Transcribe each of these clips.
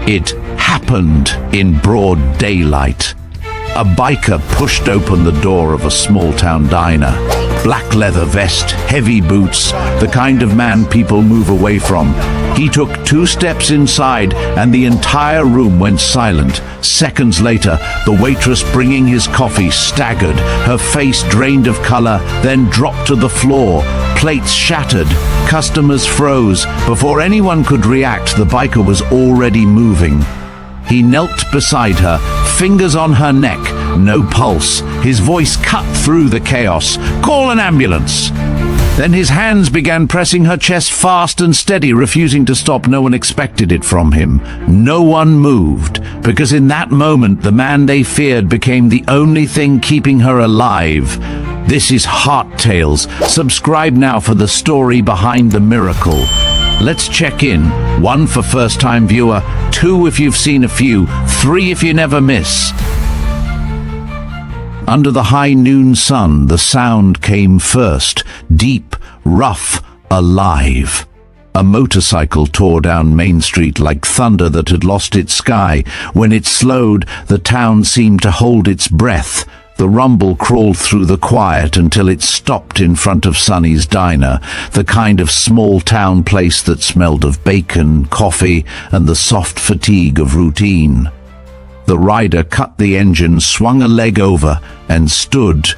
It happened in broad daylight. A biker pushed open the door of a small-town diner. Black leather vest, heavy boots, the kind of man people move away from. He took 2 steps inside and the entire room went silent. Seconds later, the waitress bringing his coffee staggered, her face drained of color, then dropped to the floor. Plates shattered, customers froze. Before anyone could react, the biker was already moving. He knelt beside her, fingers on her neck, no pulse. His voice cut through the chaos. "Call an ambulance!" Then his hands began pressing her chest fast and steady, refusing to stop. No one expected it from him. No one moved, because in that moment the man they feared became the only thing keeping her alive. This is Heart Tales. Subscribe now for the story behind the miracle. Let's check in. 1 for first-time viewer, 2 if you've seen a few, 3 if you never miss. Under the high noon sun, the sound came first, deep, rough, alive. A motorcycle tore down Main Street like thunder that had lost its sky. When it slowed, the town seemed to hold its breath. The rumble crawled through the quiet until it stopped in front of Sonny's Diner, the kind of small-town place that smelled of bacon, coffee, and the soft fatigue of routine. The rider cut the engine, swung a leg over, and stood.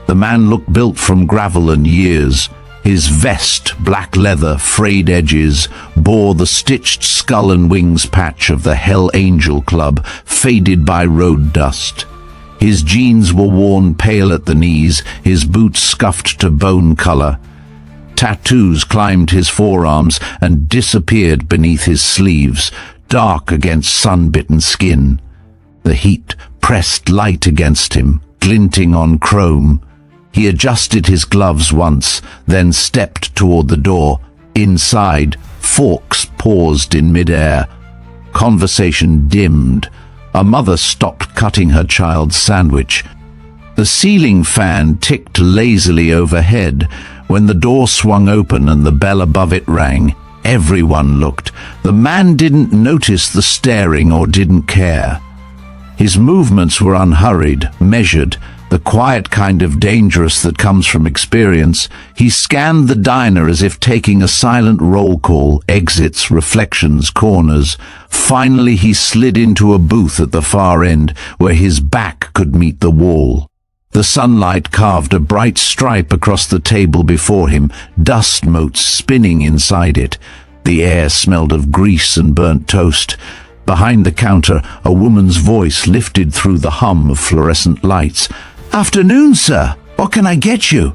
The man looked built from gravel and years. His vest, black leather, frayed edges, bore the stitched skull and wings patch of the Hell Angel Club, faded by road dust. His jeans were worn pale at the knees, his boots scuffed to bone color. Tattoos climbed his forearms and disappeared beneath his sleeves, dark against sun-bitten skin. The heat pressed light against him, glinting on chrome. He adjusted his gloves once, then stepped toward the door. Inside, forks paused in midair. Conversation dimmed. A mother stopped cutting her child's sandwich. The ceiling fan ticked lazily overhead. When the door swung open and the bell above it rang, everyone looked. The man didn't notice the staring or didn't care. His movements were unhurried, measured, the quiet kind of dangerous that comes from experience. He scanned the diner as if taking a silent roll call, exits, reflections, corners. Finally, he slid into a booth at the far end, where his back could meet the wall. The sunlight carved a bright stripe across the table before him, dust motes spinning inside it. The air smelled of grease and burnt toast. Behind the counter, a woman's voice lifted through the hum of fluorescent lights. "Afternoon, sir. What can I get you?"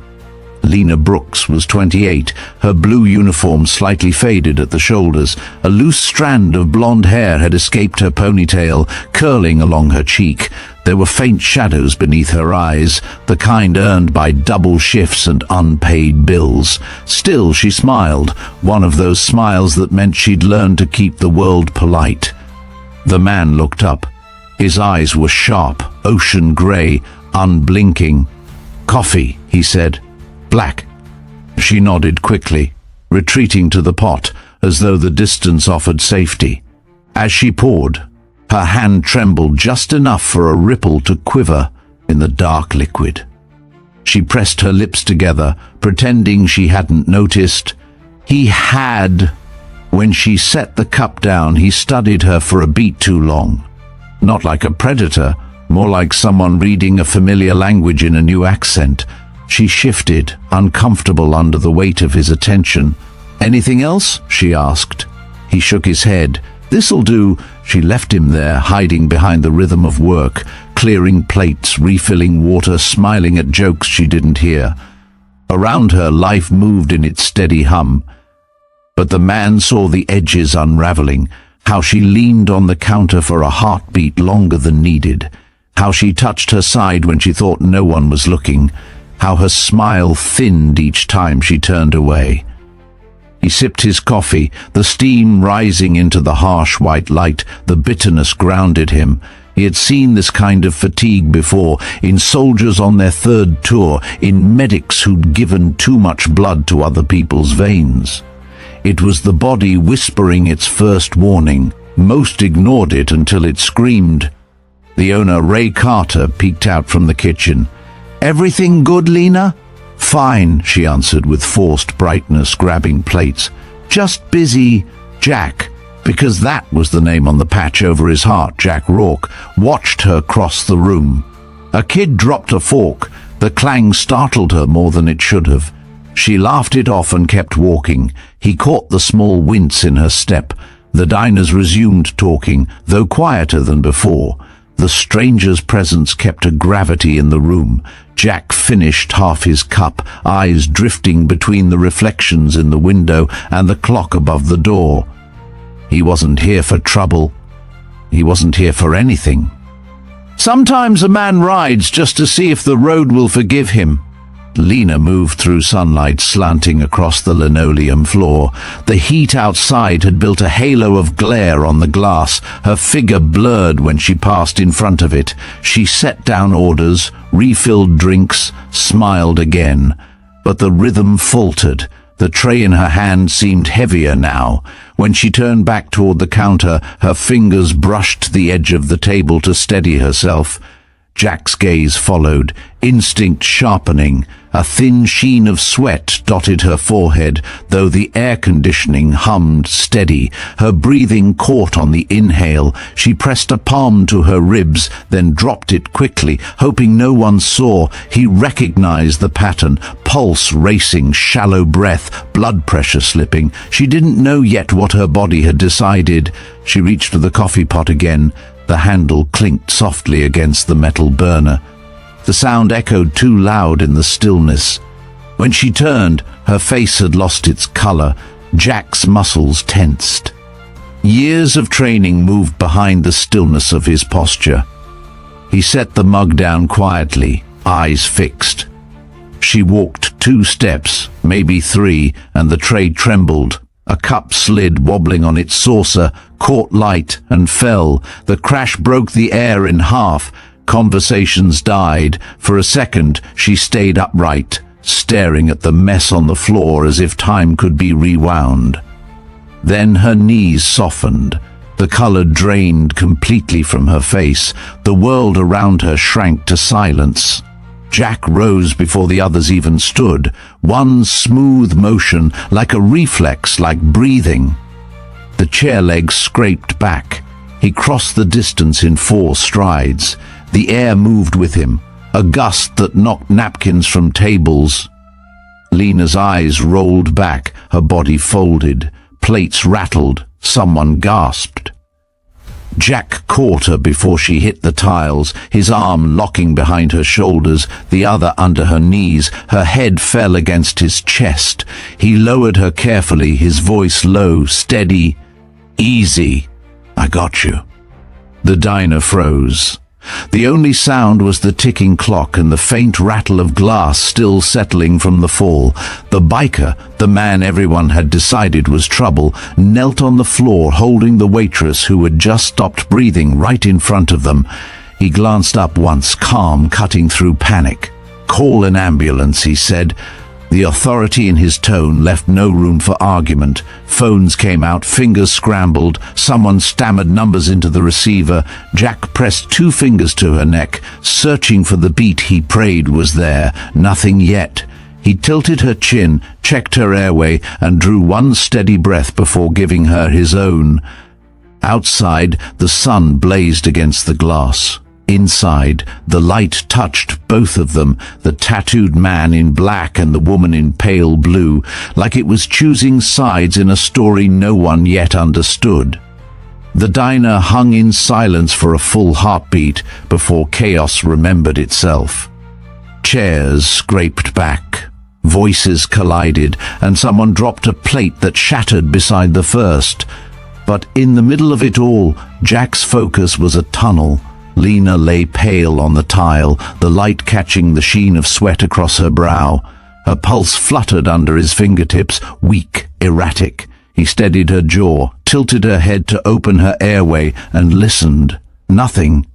Lena Brooks was 28, her blue uniform slightly faded at the shoulders. A loose strand of blonde hair had escaped her ponytail, curling along her cheek. There were faint shadows beneath her eyes, the kind earned by double shifts and unpaid bills. Still, she smiled, one of those smiles that meant she'd learned to keep the world polite. The man looked up. His eyes were sharp, ocean gray, unblinking. "Coffee," he said. "Black." She nodded quickly, retreating to the pot, as though the distance offered safety. As she poured, her hand trembled just enough for a ripple to quiver in the dark liquid. She pressed her lips together, pretending she hadn't noticed. He had. When she set the cup down, he studied her for a beat too long. Not like a predator, more like someone reading a familiar language in a new accent. She shifted, uncomfortable under the weight of his attention. "Anything else?" she asked. He shook his head. "This'll do." She left him there, hiding behind the rhythm of work, clearing plates, refilling water, smiling at jokes she didn't hear. Around her, life moved in its steady hum. But the man saw the edges unraveling, how she leaned on the counter for a heartbeat longer than needed, how she touched her side when she thought no one was looking, how her smile thinned each time she turned away. He sipped his coffee, the steam rising into the harsh white light. The bitterness grounded him. He had seen this kind of fatigue before, in soldiers on their third tour, in medics who'd given too much blood to other people's veins. It was the body whispering its first warning. Most ignored it until it screamed. The owner, Ray Carter, peeked out from the kitchen. "Everything good, Lena?" "Fine," she answered with forced brightness, grabbing plates. "Just busy." Jack, because that was the name on the patch over his heart, Jack Rourke, watched her cross the room. A kid dropped a fork. The clang startled her more than it should have. She laughed it off and kept walking. He caught the small wince in her step. The diners resumed talking, though quieter than before. The stranger's presence kept a gravity in the room. Jack finished half his cup, eyes drifting between the reflections in the window and the clock above the door. He wasn't here for trouble. He wasn't here for anything. Sometimes a man rides just to see if the road will forgive him. Lena moved through sunlight slanting across the linoleum floor. The heat outside had built a halo of glare on the glass. Her figure blurred when she passed in front of it. She set down orders, refilled drinks, smiled again. But the rhythm faltered. The tray in her hand seemed heavier now. When she turned back toward the counter, her fingers brushed the edge of the table to steady herself. Jack's gaze followed, instinct sharpening. A thin sheen of sweat dotted her forehead, though the air conditioning hummed steady. Her breathing caught on the inhale. She pressed a palm to her ribs, then dropped it quickly, hoping no one saw. He recognized the pattern, pulse racing, shallow breath, blood pressure slipping. She didn't know yet what her body had decided. She reached for the coffee pot again. The handle clinked softly against the metal burner. The sound echoed too loud in the stillness. When she turned, her face had lost its color. Jack's muscles tensed. Years of training moved behind the stillness of his posture. He set the mug down quietly, eyes fixed. She walked 2 steps, maybe 3, and the tray trembled. A cup slid, wobbling on its saucer, caught light and fell. The crash broke the air in half. Conversations died. For a second, she stayed upright, staring at the mess on the floor as if time could be rewound. Then her knees softened. The color drained completely from her face. The world around her shrank to silence. Jack rose before the others even stood. One smooth motion, like a reflex, like breathing. The chair legs scraped back. He crossed the distance in 4 strides. The air moved with him, a gust that knocked napkins from tables. Lena's eyes rolled back, her body folded. Plates rattled. Someone gasped. Jack caught her before she hit the tiles, his arm locking behind her shoulders, the other under her knees. Her head fell against his chest. He lowered her carefully, his voice low, steady. "Easy. I got you." The diner froze. The only sound was the ticking clock and the faint rattle of glass still settling from the fall. The biker, the man everyone had decided was trouble, knelt on the floor holding the waitress who had just stopped breathing right in front of them. He glanced up once, calm, cutting through panic. "Call an ambulance," he said. The authority in his tone left no room for argument. Phones came out, fingers scrambled. Someone stammered numbers into the receiver. Jack pressed 2 fingers to her neck, searching for the beat he prayed was there. Nothing yet. He tilted her chin, checked her airway, and drew one steady breath before giving her his own. Outside, the sun blazed against the glass. Inside, the light touched both of them, the tattooed man in black and the woman in pale blue, like it was choosing sides in a story no one yet understood. The diner hung in silence for a full heartbeat before chaos remembered itself. Chairs scraped back. Voices collided, and someone dropped a plate that shattered beside the first. But in the middle of it all, Jack's focus was a tunnel. Lena lay pale on the tile, the light catching the sheen of sweat across her brow. Her pulse fluttered under his fingertips, weak, erratic. He steadied her jaw, tilted her head to open her airway, and listened. Nothing.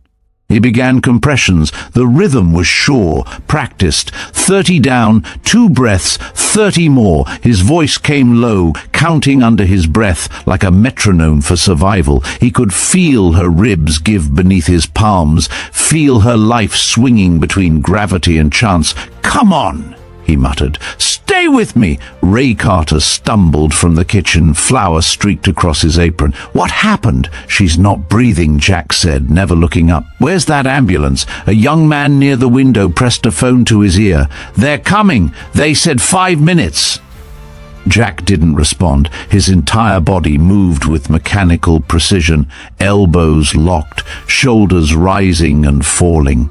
He began compressions. The rhythm was sure, practiced. 30 down, 2 breaths, 30 more. His voice came low, counting under his breath like a metronome for survival. He could feel her ribs give beneath his palms, feel her life swinging between gravity and chance. "Come on," he muttered. "Stay with me." Ray Carter stumbled from the kitchen, flour streaked across his apron. "What happened?" "She's not breathing," Jack said, never looking up. "Where's that ambulance?" A young man near the window pressed a phone to his ear. "They're coming. They said 5 minutes." Jack didn't respond. His entire body moved with mechanical precision, elbows locked, shoulders rising and falling.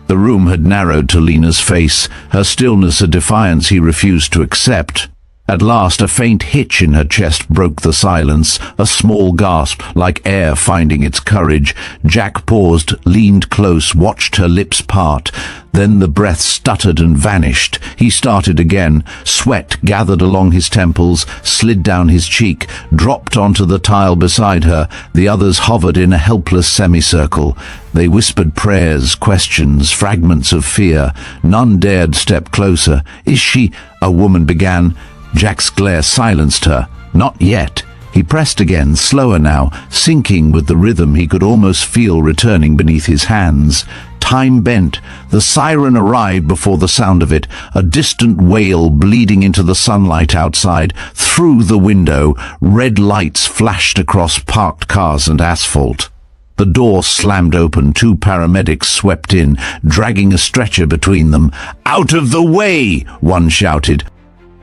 The room had narrowed to Lena's face, her stillness a defiance he refused to accept. At last, a faint hitch in her chest broke the silence, a small gasp, like air finding its courage. Jack paused, leaned close, watched her lips part. Then the breath stuttered and vanished. He started again. Sweat gathered along his temples, slid down his cheek, dropped onto the tile beside her. The others hovered in a helpless semicircle. They whispered prayers, questions, fragments of fear. None dared step closer. "Is she—" a woman began. Jack's glare silenced her. "Not yet." He pressed again, slower now, sinking with the rhythm he could almost feel returning beneath his hands. Time bent. The siren arrived before the sound of it, a distant wail bleeding into the sunlight outside. Through the window, red lights flashed across parked cars and asphalt. The door slammed open. 2 paramedics swept in, dragging a stretcher between them. "Out of the way!" one shouted.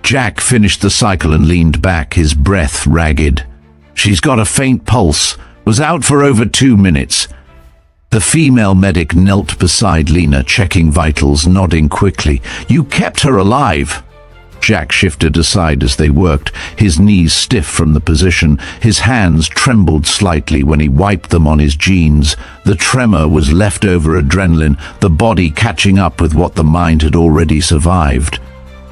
Jack finished the cycle and leaned back, his breath ragged. "She's got a faint pulse. Was out for over 2 minutes. The female medic knelt beside Lena, checking vitals, nodding quickly. "You kept her alive." Jack shifted aside as they worked, his knees stiff from the position. His hands trembled slightly when he wiped them on his jeans. The tremor was leftover adrenaline, the body catching up with what the mind had already survived.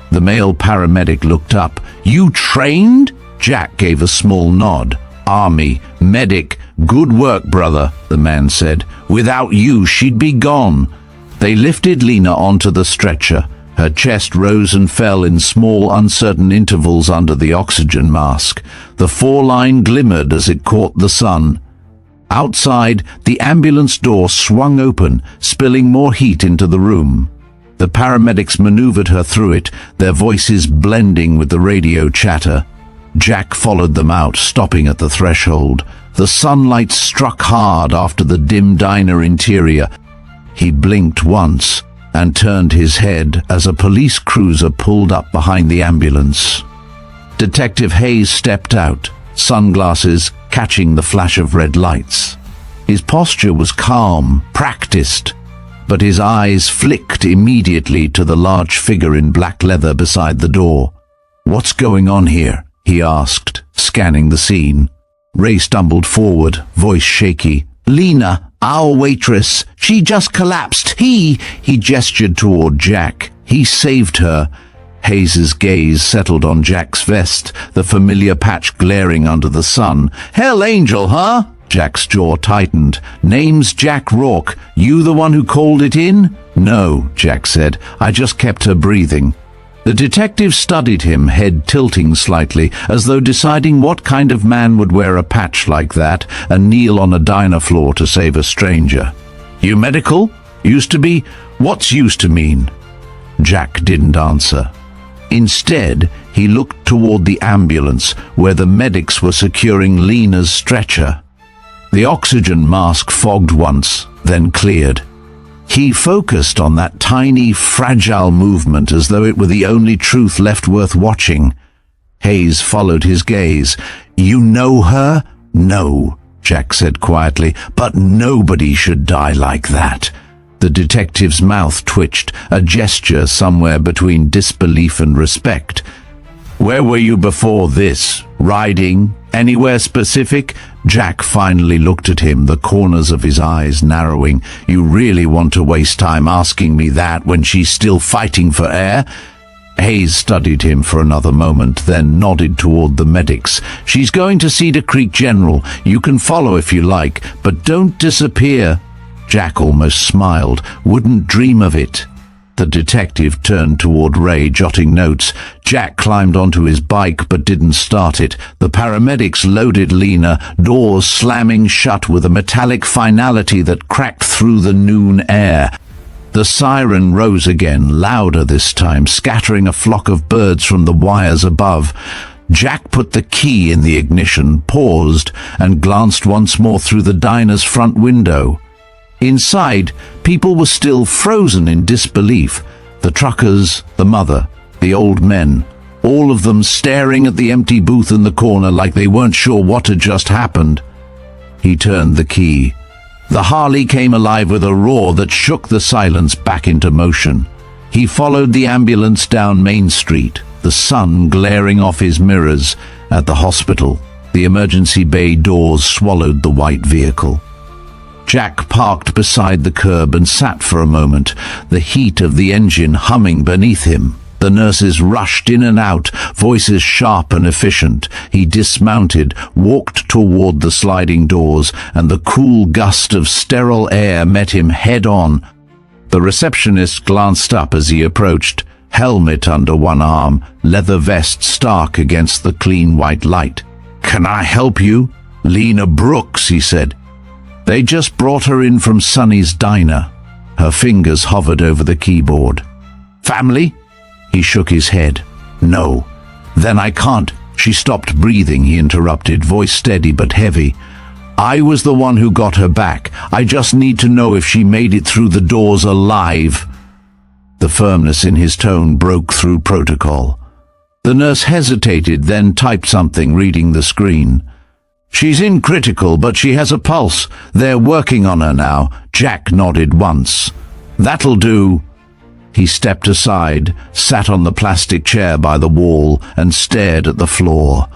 The male paramedic looked up. "You trained?" Jack gave a small nod. "Army, medic, good work, brother," the man said. "Without you, she'd be gone." They lifted Lena onto the stretcher. Her chest rose and fell in small, uncertain intervals under the oxygen mask. The 4-line glimmered as it caught the sun. Outside, the ambulance door swung open, spilling more heat into the room. The paramedics maneuvered her through it, their voices blending with the radio chatter. Jack followed them out, stopping at the threshold. The sunlight struck hard after the dim diner interior. He blinked once and turned his head as a police cruiser pulled up behind the ambulance. Detective Hayes stepped out, sunglasses catching the flash of red lights. His posture was calm, practiced, but his eyes flicked immediately to the large figure in black leather beside the door. "What's going on here?" he asked, scanning the scene. Ray stumbled forward, voice shaky. "Lena, our waitress, she just collapsed. He gestured toward Jack. "He saved her." Hayes's gaze settled on Jack's vest, the familiar patch glaring under the sun. "Hell Angel, huh?" Jack's jaw tightened. "Name's Jack Rourke. You the one who called it in?" "No," Jack said. "I just kept her breathing." The detective studied him, head tilting slightly, as though deciding what kind of man would wear a patch like that and kneel on a diner floor to save a stranger. "You medical? Used to be? What's used to mean?" Jack didn't answer. Instead, he looked toward the ambulance, where the medics were securing Lena's stretcher. The oxygen mask fogged once, then cleared. He focused on that tiny, fragile movement as though it were the only truth left worth watching. Hayes followed his gaze. "You know her?" "No," Jack said quietly, "but nobody should die like that." The detective's mouth twitched, a gesture somewhere between disbelief and respect. "Where were you before this? Riding? Anywhere specific?" Jack finally looked at him, the corners of his eyes narrowing. "You really want to waste time asking me that when she's still fighting for air?" Hayes studied him for another moment, then nodded toward the medics. "She's going to Cedar Creek General. You can follow if you like, but don't disappear." Jack almost smiled. Wouldn't dream of it. The detective turned toward Ray, jotting notes. Jack climbed onto his bike but didn't start it. The paramedics loaded Lena, doors slamming shut with a metallic finality that cracked through the noon air. The siren rose again, louder this time, scattering a flock of birds from the wires above. Jack put the key in the ignition, paused, and glanced once more through the diner's front window. Inside, people were still frozen in disbelief. The truckers, the mother, the old men, all of them staring at the empty booth in the corner like they weren't sure what had just happened. He turned the key. The Harley came alive with a roar that shook the silence back into motion. He followed the ambulance down Main Street, the sun glaring off his mirrors. At the hospital, the emergency bay doors swallowed the white vehicle. Jack parked beside the curb and sat for a moment, the heat of the engine humming beneath him. The nurses rushed in and out, voices sharp and efficient. He dismounted, walked toward the sliding doors, and the cool gust of sterile air met him head-on. The receptionist glanced up as he approached, helmet under one arm, leather vest stark against the clean white light. "Can I help you?" "Lena Brooks," he said. "They just brought her in from Sonny's diner." Her fingers hovered over the keyboard. "Family?" He shook his head. "No." "Then I can't." She stopped breathing, he interrupted, voice steady but heavy. "I was the one who got her back. I just need to know if she made it through the doors alive." The firmness in his tone broke through protocol. The nurse hesitated, then typed something, reading the screen. "She's in critical, but she has a pulse. They're working on her now." Jack nodded once. "That'll do." He stepped aside, sat on the plastic chair by the wall, and stared at the floor.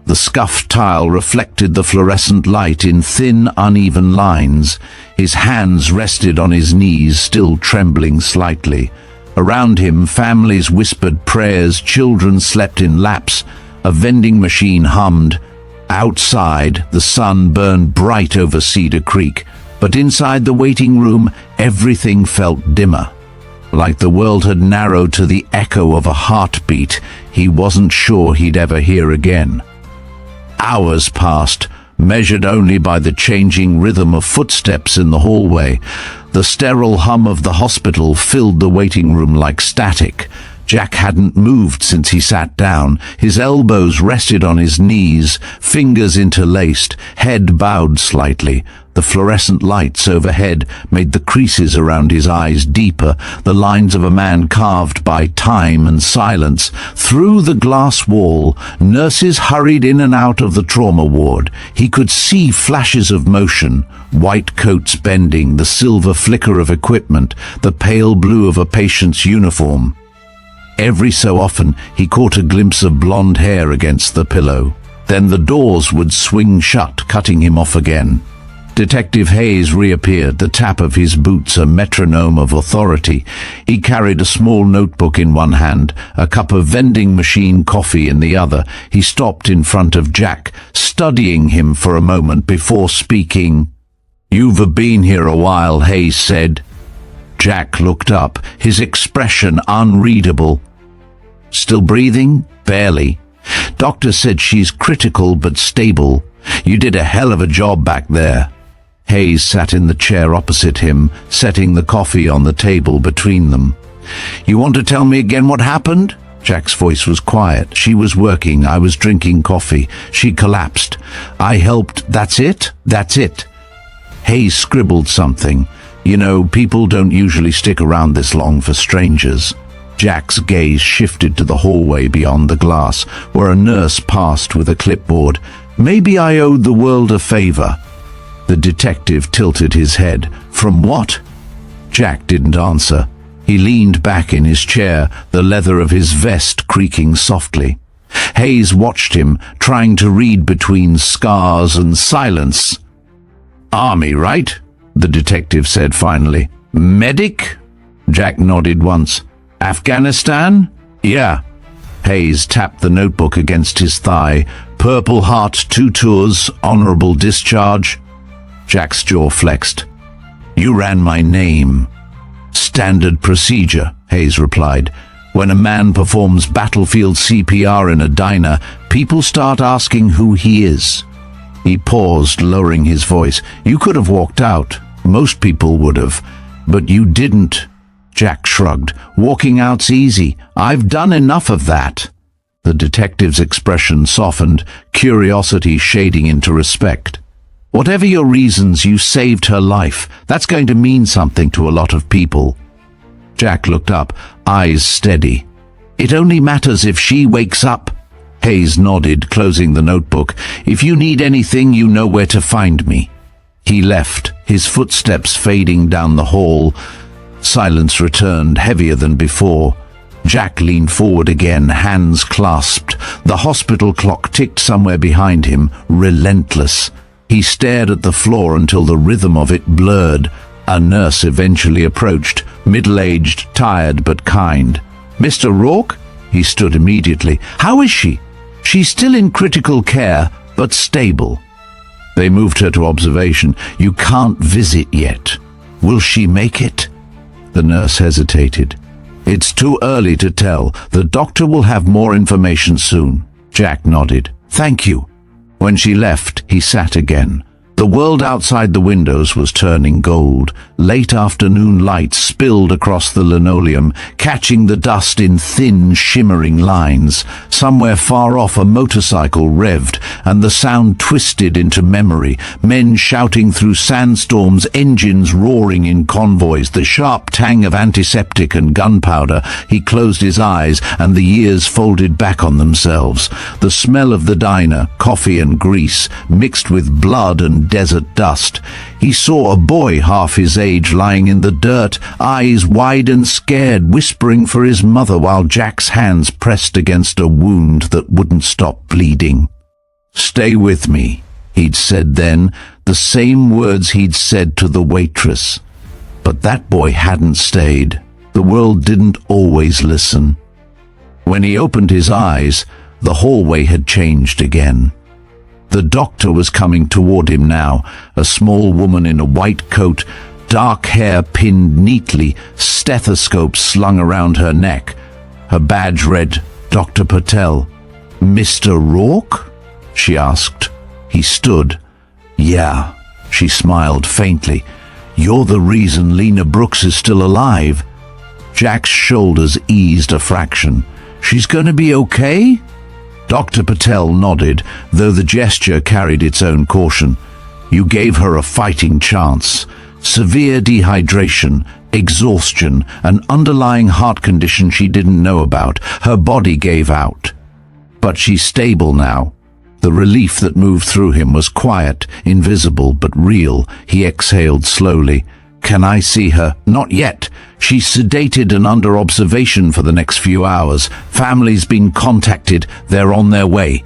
The scuffed tile reflected the fluorescent light in thin, uneven lines. His hands rested on his knees, still trembling slightly. Around him, families whispered prayers, children slept in laps. A vending machine hummed. Outside, the sun burned bright over Cedar Creek, but inside the waiting room, everything felt dimmer. Like the world had narrowed to the echo of a heartbeat he wasn't sure he'd ever hear again. Hours passed, measured only by the changing rhythm of footsteps in the hallway. The sterile hum of the hospital filled the waiting room like static. Jack hadn't moved since he sat down. His elbows rested on his knees, fingers interlaced, head bowed slightly. The fluorescent lights overhead made the creases around his eyes deeper, the lines of a man carved by time and silence. Through the glass wall, nurses hurried in and out of the trauma ward. He could see flashes of motion, white coats bending, the silver flicker of equipment, the pale blue of a patient's uniform. Every so often, he caught a glimpse of blonde hair against the pillow. Then the doors would swing shut, cutting him off again. Detective Hayes reappeared, the tap of his boots a metronome of authority. He carried a small notebook in one hand, a cup of vending machine coffee in the other. He stopped in front of Jack, studying him for a moment before speaking. "You've been here a while," Hayes said. Jack looked up, his expression unreadable. "Still breathing?" "Barely. Doctor said she's critical but stable. You did a hell of a job back there." Hayes sat in the chair opposite him, setting the coffee on the table between them. "You want to tell me again what happened?" Jack's voice was quiet. "She was working. I was drinking coffee. She collapsed. I helped. That's it? That's it." Hayes scribbled something. "You know, people don't usually stick around this long for strangers." Jack's gaze shifted to the hallway beyond the glass, where a nurse passed with a clipboard. "Maybe I owed the world a favor." The detective tilted his head. "From what?" Jack didn't answer. He leaned back in his chair, the leather of his vest creaking softly. Hayes watched him, trying to read between scars and silence. "Army, right?" the detective said finally. "Medic?" Jack nodded once. "Afghanistan?" "Yeah." Hayes tapped the notebook against his thigh. "Purple Heart 2 tours, honorable discharge." Jack's jaw flexed. You ran my name. Standard procedure, Hayes replied. When a man performs battlefield CPR in a diner, people start asking who he is. He paused, lowering his voice. You could have walked out. Most people would have. But you didn't. Jack shrugged. Walking out's easy. I've done enough of that. The detective's expression softened, curiosity shading into respect. Whatever your reasons, you saved her life. That's going to mean something to a lot of people. Jack looked up, eyes steady. It only matters if she wakes up. Hayes nodded, closing the notebook. If you need anything, you know where to find me. He left, his footsteps fading down the hall. Silence returned, heavier than before. Jack leaned forward again, hands clasped. The hospital clock ticked somewhere behind him, relentless. He stared at the floor until the rhythm of it blurred. A nurse eventually approached, middle-aged, tired but kind. Mr. Rourke? He stood immediately. How is she? She's still in critical care, but stable. They moved her to observation. You can't visit yet. Will she make it? The nurse hesitated. It's too early to tell. The doctor will have more information soon. Jack nodded. Thank you. When she left, he sat again. The world outside the windows was turning gold. Late afternoon light spilled across the linoleum, catching the dust in thin, shimmering lines. Somewhere far off, a motorcycle revved, and the sound twisted into memory. Men shouting through sandstorms, engines roaring in convoys, the sharp tang of antiseptic and gunpowder. He closed his eyes, and the years folded back on themselves. The smell of the diner, coffee and grease, mixed with blood and desert dust. He saw a boy half his age lying in the dirt, eyes wide and scared, whispering for his mother while Jack's hands pressed against a wound that wouldn't stop bleeding. Stay with me, he'd said then, the same words he'd said to the waitress. But that boy hadn't stayed. The world didn't always listen. When he opened his eyes, the hallway had changed again. The doctor was coming toward him now, a small woman in a white coat, dark hair pinned neatly, stethoscope slung around her neck. Her badge read, Dr. Patel. Mr. Rourke? She asked. He stood. Yeah, she smiled faintly. You're the reason Lena Brooks is still alive. Jack's shoulders eased a fraction. She's going to be okay? Dr. Patel nodded, though the gesture carried its own caution. You gave her a fighting chance. Severe dehydration, exhaustion, an underlying heart condition she didn't know about. Her body gave out. But she's stable now. The relief that moved through him was quiet, invisible, but real. He exhaled slowly. Can I see her? Not yet. She's sedated and under observation for the next few hours. Family's been contacted. They're on their way.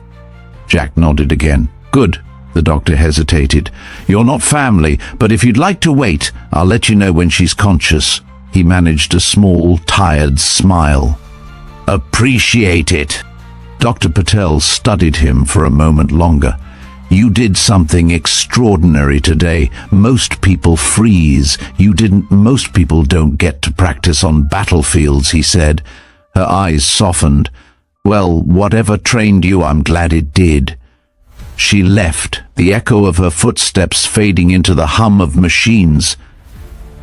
Jack nodded again. Good. The doctor hesitated. You're not family, but if you'd like to wait, I'll let you know when she's conscious. He managed a small, tired smile. Appreciate it. Dr. Patel studied him for a moment longer. You did something extraordinary today. Most people freeze. You didn't. Most people don't get to practice on battlefields, he said. Her eyes softened. Well, whatever trained you, I'm glad it did. She left, the echo of her footsteps fading into the hum of machines.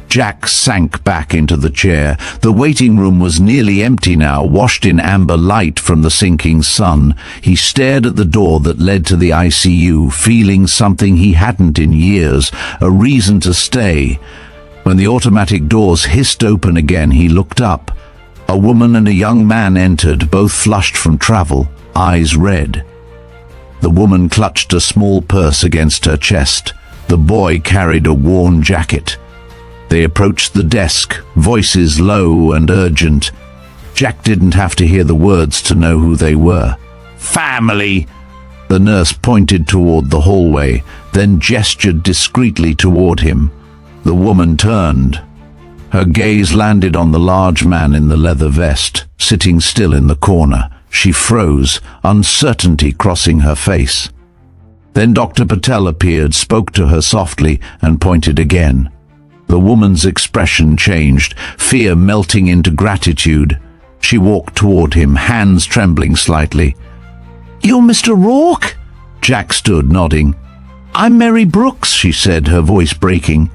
Jack sank back into the chair. The waiting room was nearly empty now, washed in amber light from the sinking sun. He stared at the door that led to the ICU, feeling something he hadn't in years, a reason to stay. When the automatic doors hissed open again, he looked up. A woman and a young man entered, both flushed from travel, eyes red. The woman clutched a small purse against her chest. The boy carried a worn jacket. They approached the desk, voices low and urgent. Jack didn't have to hear the words to know who they were. Family! The nurse pointed toward the hallway, then gestured discreetly toward him. The woman turned. Her gaze landed on the large man in the leather vest, sitting still in the corner. She froze, uncertainty crossing her face. Then Dr. Patel appeared, spoke to her softly, and pointed again. The woman's expression changed, fear melting into gratitude. She walked toward him, hands trembling slightly. "You're Mr. Rourke?" Jack stood, nodding. "I'm Mary Brooks," she said, her voice breaking.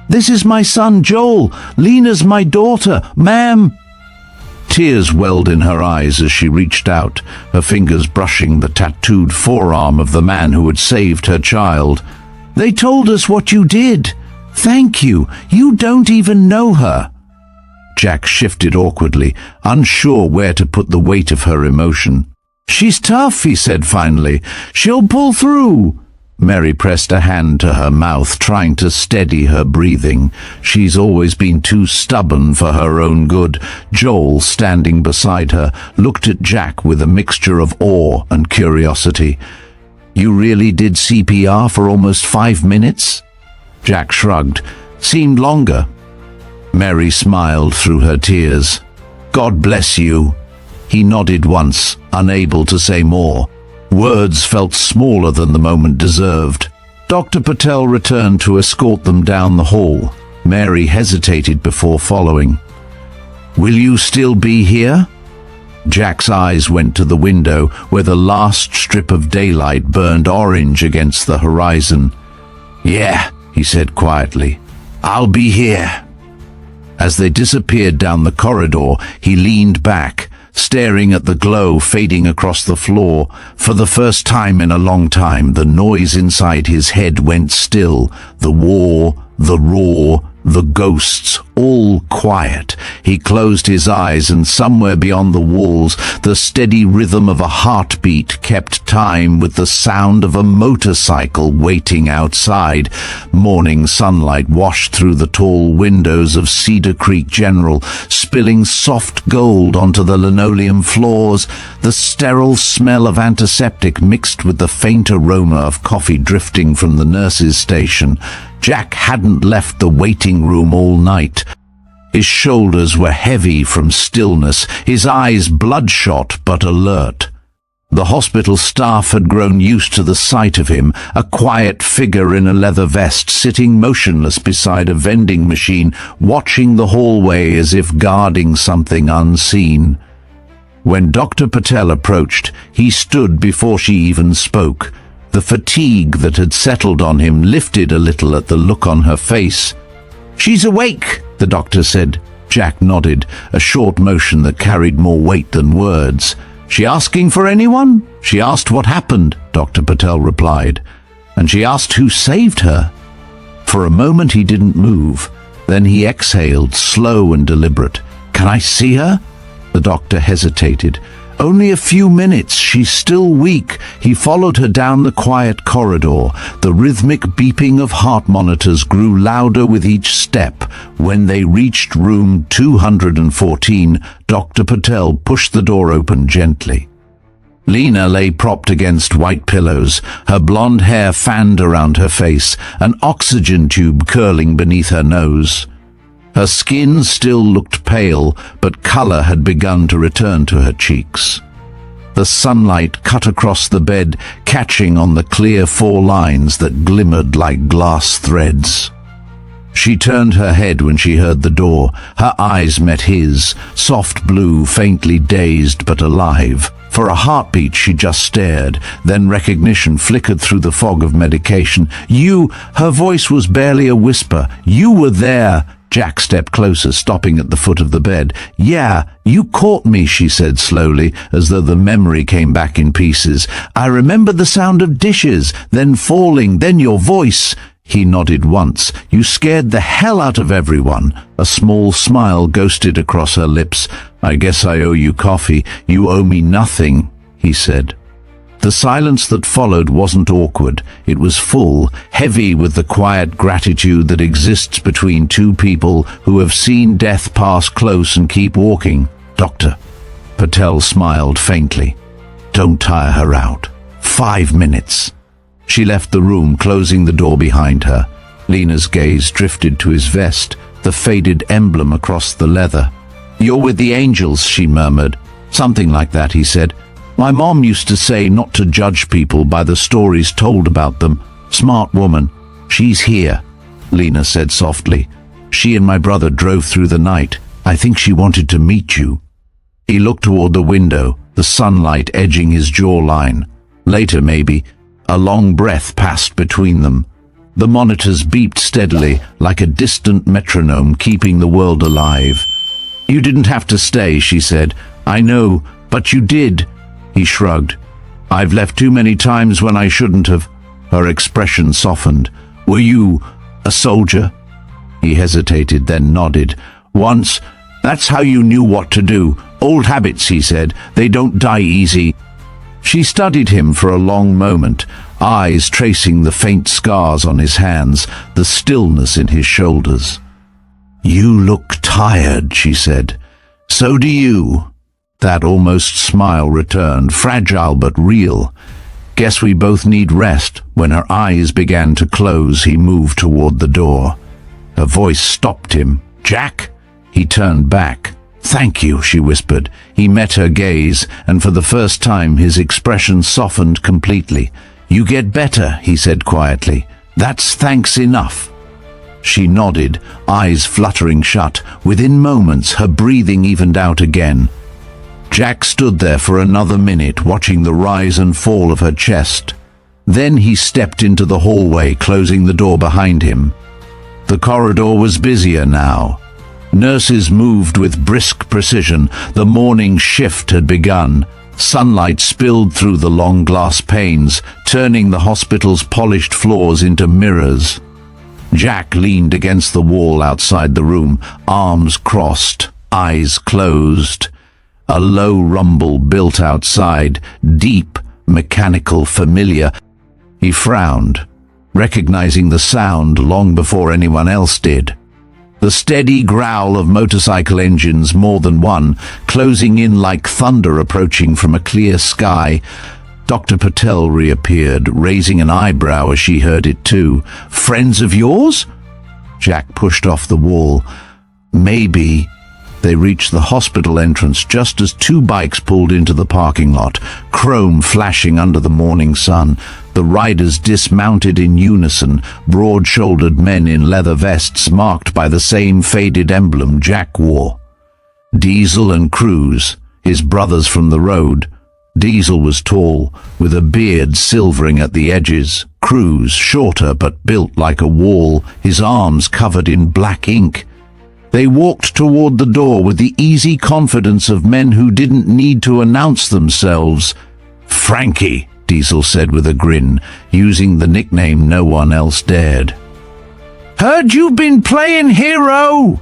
"This is my son, Joel. Lena's my daughter, ma'am." Tears welled in her eyes as she reached out, her fingers brushing the tattooed forearm of the man who had saved her child. "They told us what you did. Thank you. You don't even know her." Jack shifted awkwardly, unsure where to put the weight of her emotion. "She's tough," he said finally. "She'll pull through." Mary pressed a hand to her mouth, trying to steady her breathing. She's always been too stubborn for her own good. Joel, standing beside her, looked at Jack with a mixture of awe and curiosity. "You really did CPR for almost 5 minutes?" Jack shrugged. "Seemed longer." Mary smiled through her tears. "God bless you." He nodded once, unable to say more. Words felt smaller than the moment deserved. Dr. Patel returned to escort them down the hall. Mary hesitated before following. "Will you still be here?" Jack's eyes went to the window, where the last strip of daylight burned orange against the horizon. "Yeah," he said quietly. "I'll be here." As they disappeared down the corridor, he leaned back, staring at the glow fading across the floor. For the first time in a long time, the noise inside his head went still. The war, the roar, the ghosts, all quiet. He closed his eyes, and somewhere beyond the walls, the steady rhythm of a heartbeat kept time with the sound of a motorcycle waiting outside. Morning sunlight washed through the tall windows of Cedar Creek General, spilling soft gold onto the linoleum floors. The sterile smell of antiseptic mixed with the faint aroma of coffee drifting from the nurse's station. Jack hadn't left the waiting room all night. His shoulders were heavy from stillness, his eyes bloodshot but alert. The hospital staff had grown used to the sight of him, a quiet figure in a leather vest sitting motionless beside a vending machine, watching the hallway as if guarding something unseen. When Dr. Patel approached, he stood before she even spoke. The fatigue that had settled on him lifted a little at the look on her face. "She's awake," the doctor said. Jack nodded, a short motion that carried more weight than words. "She asking for anyone?" "She asked what happened," Dr. Patel replied. "And she asked who saved her." For a moment he didn't move. Then he exhaled, slow and deliberate. "Can I see her?" The doctor hesitated. "Only a few minutes. She's still weak." He followed her down the quiet corridor. The rhythmic beeping of heart monitors grew louder with each step. When they reached room 214, Dr. Patel pushed the door open gently. Lena lay propped against white pillows, her blonde hair fanned around her face, an oxygen tube curling beneath her nose. Her skin still looked pale, but color had begun to return to her cheeks. The sunlight cut across the bed, catching on the clear 4 lines that glimmered like glass threads. She turned her head when she heard the door. Her eyes met his, soft blue, faintly dazed but alive. For a heartbeat she just stared, then recognition flickered through the fog of medication. "You," her voice was barely a whisper. "You were there." Jack stepped closer, stopping at the foot of the bed. "Yeah, you caught me," she said slowly, as though the memory came back in pieces. "I remember the sound of dishes, then falling, then your voice." He nodded once. "You scared the hell out of everyone." A small smile ghosted across her lips. "I guess I owe you coffee." "You owe me nothing," he said. The silence that followed wasn't awkward. It was full, heavy with the quiet gratitude that exists between two people who have seen death pass close and keep walking. "Doctor," Patel smiled faintly. "Don't tire her out. 5 minutes." She left the room, closing the door behind her. Lena's gaze drifted to his vest, the faded emblem across the leather. "You're with the angels," she murmured. "Something like that," he said. "My mom used to say not to judge people by the stories told about them. Smart woman." "She's here," Lena said softly. She and my brother drove through the night. I think she wanted to meet you." He looked toward the window, the sunlight edging his jawline. Later, maybe. A long breath passed between them. The monitors beeped steadily, like a distant metronome keeping the world alive. "You didn't have to stay," she said. "I know, but you did." He shrugged. "I've left too many times when I shouldn't have." Her expression softened. "Were you a soldier?" He hesitated, then nodded. "Once. That's how you knew what to do. Old habits," he said. "They don't die easy." She studied him for a long moment, eyes tracing the faint scars on his hands, the stillness in his shoulders. "You look tired," she said. "So do you." That almost smile returned, fragile but real. "Guess we both need rest." When her eyes began to close, he moved toward the door. Her voice stopped him. "Jack?" He turned back. "Thank you," she whispered. He met her gaze, and for the first time his expression softened completely. "You get better," he said quietly. "That's thanks enough." She nodded, eyes fluttering shut. Within moments, her breathing evened out again. Jack stood there for another minute, watching the rise and fall of her chest. Then he stepped into the hallway, closing the door behind him. The corridor was busier now. Nurses moved with brisk precision. The morning shift had begun. Sunlight spilled through the long glass panes, turning the hospital's polished floors into mirrors. Jack leaned against the wall outside the room, arms crossed, eyes closed. A low rumble built outside, deep, mechanical, familiar. He frowned, recognizing the sound long before anyone else did. The steady growl of motorcycle engines, more than one, closing in like thunder approaching from a clear sky. Dr. Patel reappeared, raising an eyebrow as she heard it too. "Friends of yours?" Jack pushed off the wall. "Maybe." They reached the hospital entrance just as two bikes pulled into the parking lot, chrome flashing under the morning sun. The riders dismounted in unison, broad-shouldered men in leather vests marked by the same faded emblem Jack wore. Diesel and Cruz, his brothers from the road. Diesel was tall, with a beard silvering at the edges. Cruz, shorter but built like a wall, his arms covered in black ink. They walked toward the door with the easy confidence of men who didn't need to announce themselves. "Frankie," Diesel said with a grin, using the nickname no one else dared. "Heard you've been playing hero."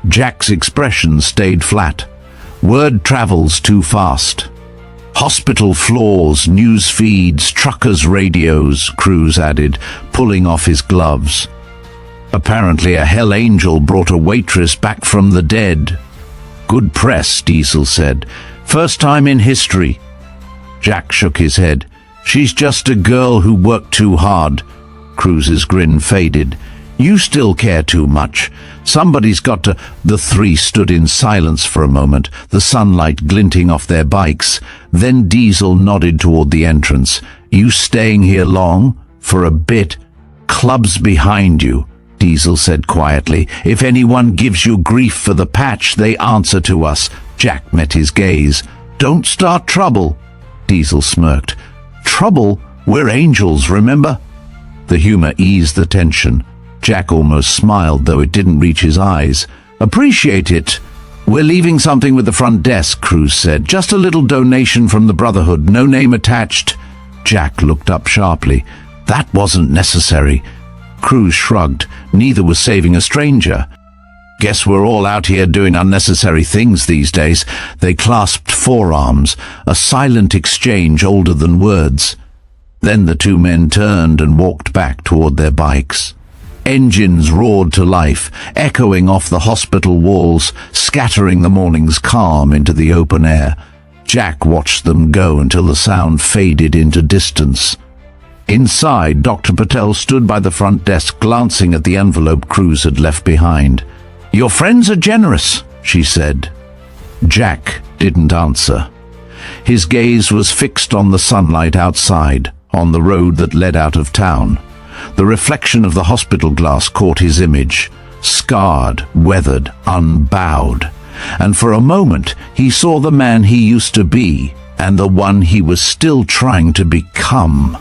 Jack's expression stayed flat. Word travels too fast. "Hospital floors, news feeds, truckers' radios," Cruz added, pulling off his gloves. "Apparently a hell angel brought a waitress back from the dead." "Good press," Diesel said. "First time in history." Jack shook his head. "She's just a girl who worked too hard." Cruz's grin faded. "You still care too much. Somebody's got to—" The three stood in silence for a moment, the sunlight glinting off their bikes. Then Diesel nodded toward the entrance. "You staying here long?" "For a bit." "Club's behind you," Diesel said quietly. "If anyone gives you grief for the patch, they answer to us." Jack met his gaze. "Don't start trouble." Diesel smirked. "Trouble? We're angels, remember?" The humor eased the tension. Jack almost smiled, though it didn't reach his eyes. "Appreciate it." "We're leaving something with the front desk," Cruz said. "Just a little donation from the Brotherhood, no name attached." Jack looked up sharply. "That wasn't necessary." Cruz shrugged. Neither was saving a stranger. "Guess we're all out here doing unnecessary things these days." They clasped forearms, a silent exchange older than words. Then the two men turned and walked back toward their bikes. Engines roared to life, echoing off the hospital walls, scattering the morning's calm into the open air. Jack watched them go until the sound faded into distance. Inside, Dr. Patel stood by the front desk, glancing at the envelope Cruz had left behind. "Your friends are generous," she said. Jack didn't answer. His gaze was fixed on the sunlight outside, on the road that led out of town. The reflection of the hospital glass caught his image. scarred, weathered, unbowed. And for a moment he saw the man he used to be and the one he was still trying to become.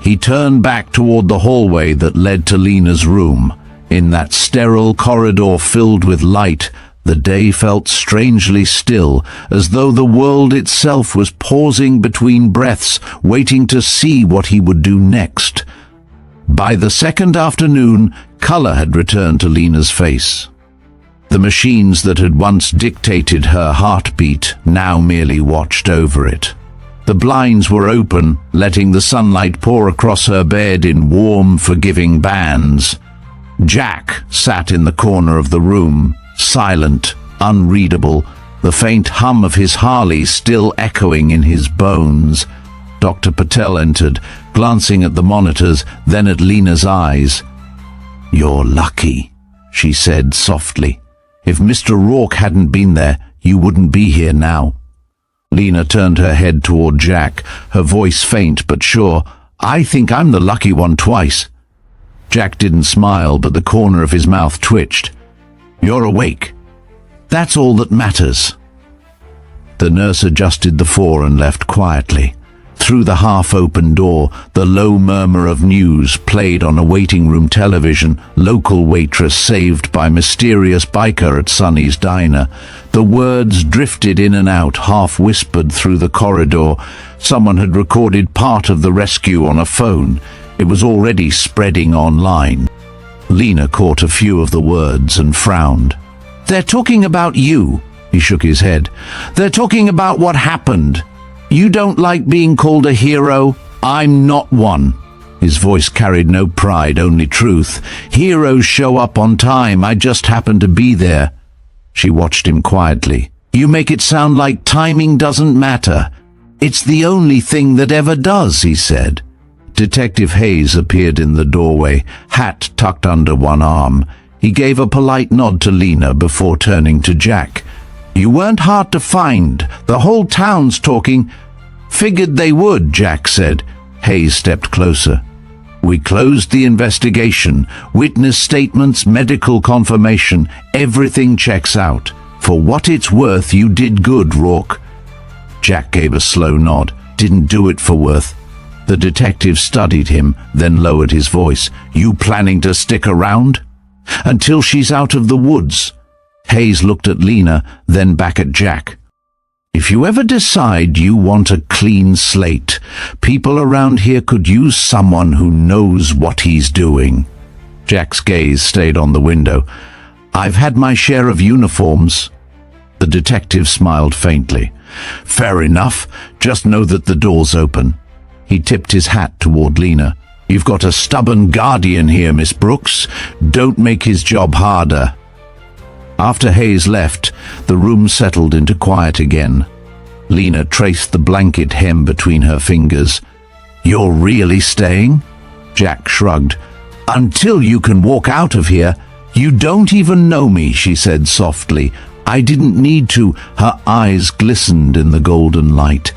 He turned back toward the hallway that led to Lena's room. In that sterile corridor filled with light, the day felt strangely still, as though the world itself was pausing between breaths, waiting to see what he would do next. By the second afternoon, color had returned to Lena's face. The machines that had once dictated her heartbeat now merely watched over it. The blinds were open, letting the sunlight pour across her bed in warm, forgiving bands. Jack sat in the corner of the room, silent, unreadable, the faint hum of his Harley still echoing in his bones. Dr. Patel entered, glancing at the monitors, then at Lena's eyes. "You're lucky," she said softly. "If Mr. Rourke hadn't been there, you wouldn't be here now." Lena turned her head toward Jack, her voice faint but sure. "I think I'm the lucky one twice." Jack didn't smile, but the corner of his mouth twitched. "You're awake. That's all that matters." The nurse adjusted the four and left quietly. Through the half-open door, the low murmur of news played on a waiting room television. Local waitress saved by mysterious biker at Sonny's diner. The words drifted in and out, half-whispered through the corridor. Someone had recorded part of the rescue on a phone. It was already spreading online. Lena caught a few of the words and frowned. "They're talking about you," he shook his head. "They're talking about what happened. You don't like being called a hero? I'm not one." His voice carried no pride, only truth. "Heroes show up on time. I just happened to be there." She watched him quietly. "You make it sound like timing doesn't matter." "It's the only thing that ever does," he said. Detective Hayes appeared in the doorway, hat tucked under one arm. He gave a polite nod to Lena before turning to Jack. "You weren't hard to find. The whole town's talking." "Figured they would," Jack said. Hayes stepped closer. "We closed the investigation. Witness statements, medical confirmation, everything checks out. For what it's worth, you did good, Rourke." Jack gave a slow nod. "Didn't do it for worth." The detective studied him, then lowered his voice. "You planning to stick around?" "Until she's out of the woods." Hayes looked at Lena, then back at Jack. "If you ever decide you want a clean slate, people around here could use someone who knows what he's doing." Jack's gaze stayed on the window. "I've had my share of uniforms." The detective smiled faintly. "Fair enough. Just know that the door's open." He tipped his hat toward Lena. "You've got a stubborn guardian here, Miss Brooks. Don't make his job harder." After Hayes left, the room settled into quiet again. Lena traced the blanket hem between her fingers. "You're really staying?" Jack shrugged. "Until you can walk out of here. You don't even know me," she said softly. "I didn't need to." Her eyes glistened in the golden light.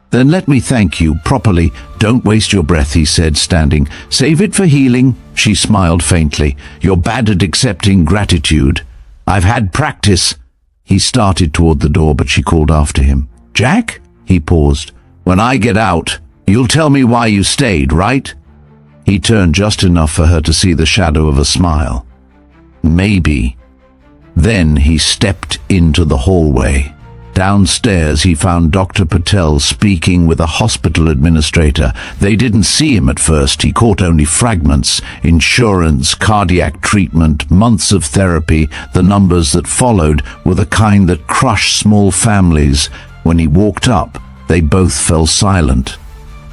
"Then let me thank you properly." "Don't waste your breath," he said, standing. "Save it for healing." She smiled faintly. "You're bad at accepting gratitude." "I've had practice." He started toward the door, but she called after him. "Jack?" He paused. "When I get out, you'll tell me why you stayed, right?" He turned just enough for her to see the shadow of a smile. "Maybe." Then he stepped into the hallway. Downstairs he found Dr. Patel speaking with a hospital administrator. They didn't see him at first. He caught only fragments. Insurance, cardiac treatment, months of therapy. The numbers that followed were the kind that crush small families. When he walked up, they both fell silent.